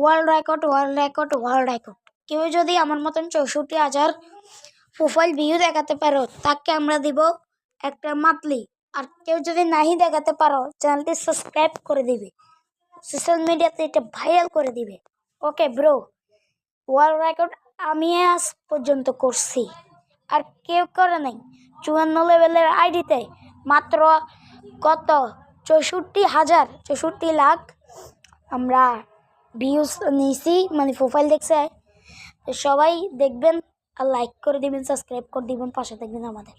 World record. কেউ যদি আমার মতন 64,000 প্রোফাইল ভিউ দেখাতে পারো তাকে আমরা দিব একটা মাতলি। আর কেউ যদি নাহি দেখাতে পারো চ্যানেলটি সাবস্ক্রাইব করে দিবে, সোশ্যাল মিডিয়াতে এটা ভাইরাল করে দিবে। ওকে ব্রো, ওয়ার্ল্ড রেকর্ড আমি আজ পর্যন্ত করছি, আর কেউ করে নাই। 54 লেভেলের আইডিতে মাত্র কত 64 লাখ আমরা ভিউজ নিয়েছি, মানে প্রোফাইল দেখছে। সবাই দেখবেন আর লাইক করে দিবেন, সাবস্ক্রাইব করে দিবেন, পাশে থাকবেন আমাদের।